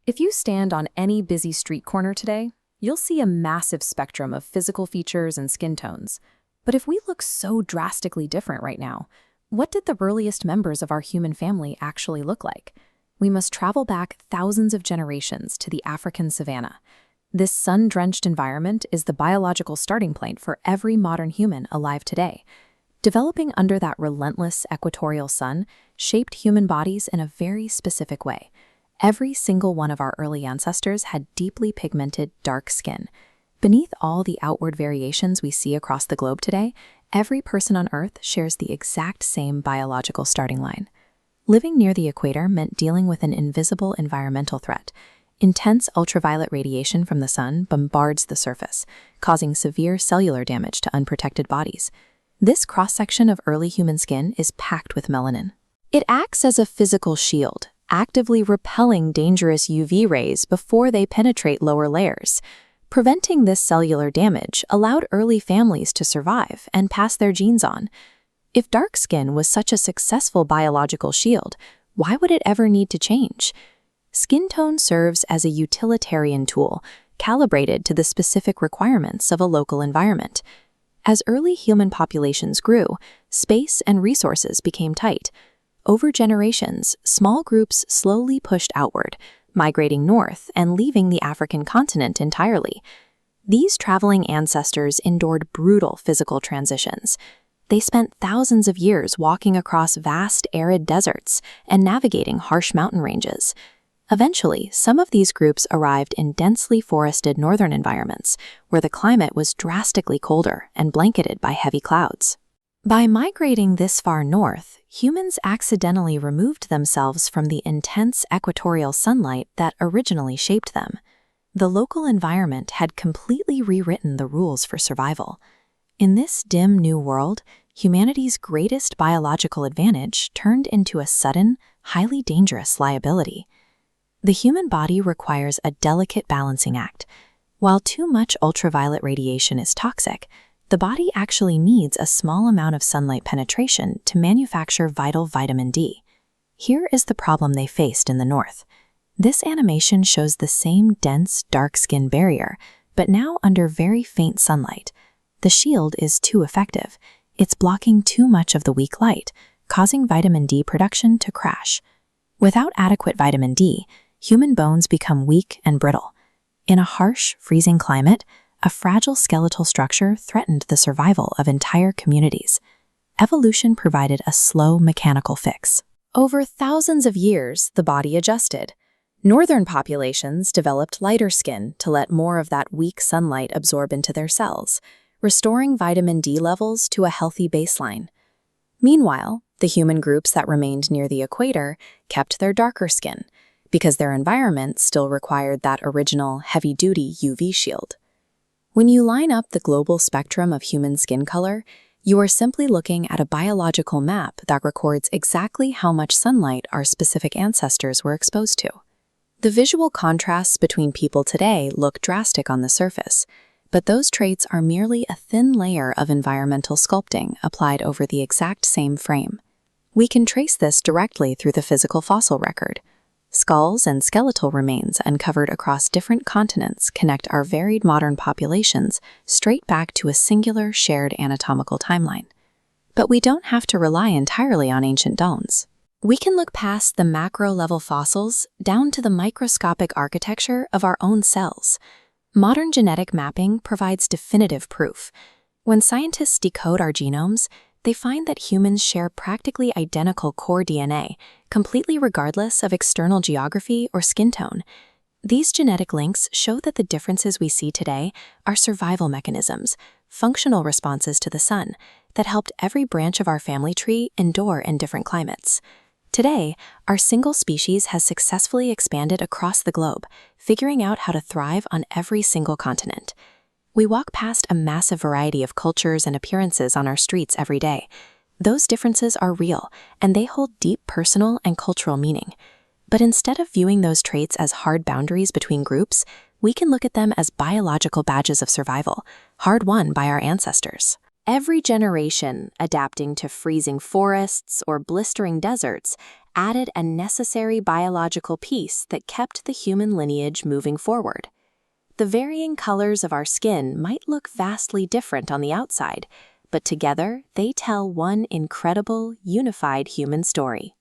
If you stand on any busy street corner today, you'll see a massive spectrum of physical features and skin tones. But if we look so drastically different right now, what did the earliest members of our human family actually look like? We must travel back thousands of generations to the African savanna. This sun-drenched environment is the biological starting point for every modern human alive today. Developing under that relentless equatorial sun shaped human bodies in a very specific way. Every single one of our early ancestors had deeply pigmented, dark skin. Beneath all the outward variations we see across the globe today, every person on Earth shares the exact same biological starting line. Living near the equator meant dealing with an invisible environmental threat. Intense ultraviolet radiation from the sun bombards the surface, causing severe cellular damage to unprotected bodies. This cross-section of early human skin is packed with melanin. It acts as a physical shield, actively repelling dangerous UV rays before they penetrate lower layers. Preventing this cellular damage allowed early families to survive and pass their genes on. If dark skin was such a successful biological shield, why would it ever need to change? Skin tone serves as a utilitarian tool, calibrated to the specific requirements of a local environment. As early human populations grew, space and resources became tight. Over generations, small groups slowly pushed outward, migrating north and leaving the African continent entirely. These traveling ancestors endured brutal physical transitions. They spent thousands of years walking across vast arid deserts and navigating harsh mountain ranges. Eventually, some of these groups arrived in densely forested northern environments, where the climate was drastically colder and blanketed by heavy clouds. By migrating this far north, humans accidentally removed themselves from the intense equatorial sunlight that originally shaped them. The local environment had completely rewritten the rules for survival. In this dim new world, humanity's greatest biological advantage turned into a sudden, highly dangerous liability. The human body requires a delicate balancing act. While too much ultraviolet radiation is toxic, the body actually needs a small amount of sunlight penetration to manufacture vital vitamin D. Here is the problem they faced in the north. This animation shows the same dense, dark skin barrier, but now under very faint sunlight. The shield is too effective. It's blocking too much of the weak light, causing vitamin D production to crash. Without adequate vitamin D, human bones become weak and brittle. In a harsh, freezing climate, a fragile skeletal structure threatened the survival of entire communities. Evolution provided a slow mechanical fix. Over thousands of years, the body adjusted. Northern populations developed lighter skin to let more of that weak sunlight absorb into their cells, restoring vitamin D levels to a healthy baseline. Meanwhile, the human groups that remained near the equator kept their darker skin, because their environment still required that original heavy-duty UV shield. When you line up the global spectrum of human skin color, you are simply looking at a biological map that records exactly how much sunlight our specific ancestors were exposed to. The visual contrasts between people today look drastic on the surface, but those traits are merely a thin layer of environmental sculpting applied over the exact same frame. We can trace this directly through the physical fossil record. Skulls and skeletal remains uncovered across different continents connect our varied modern populations straight back to a singular shared anatomical timeline. But we don't have to rely entirely on ancient bones. We can look past the macro-level fossils down to the microscopic architecture of our own cells. Modern genetic mapping provides definitive proof. When scientists decode our genomes, they find that humans share practically identical core DNA, completely regardless of external geography or skin tone. These genetic links show that the differences we see today are survival mechanisms, functional responses to the sun, that helped every branch of our family tree endure in different climates. Today, our single species has successfully expanded across the globe, figuring out how to thrive on every single continent. We walk past a massive variety of cultures and appearances on our streets every day. Those differences are real, and they hold deep personal and cultural meaning. But instead of viewing those traits as hard boundaries between groups, we can look at them as biological badges of survival, hard-won by our ancestors. Every generation, adapting to freezing forests or blistering deserts, added a necessary biological piece that kept the human lineage moving forward. The varying colors of our skin might look vastly different on the outside, but together they tell one incredible, unified human story.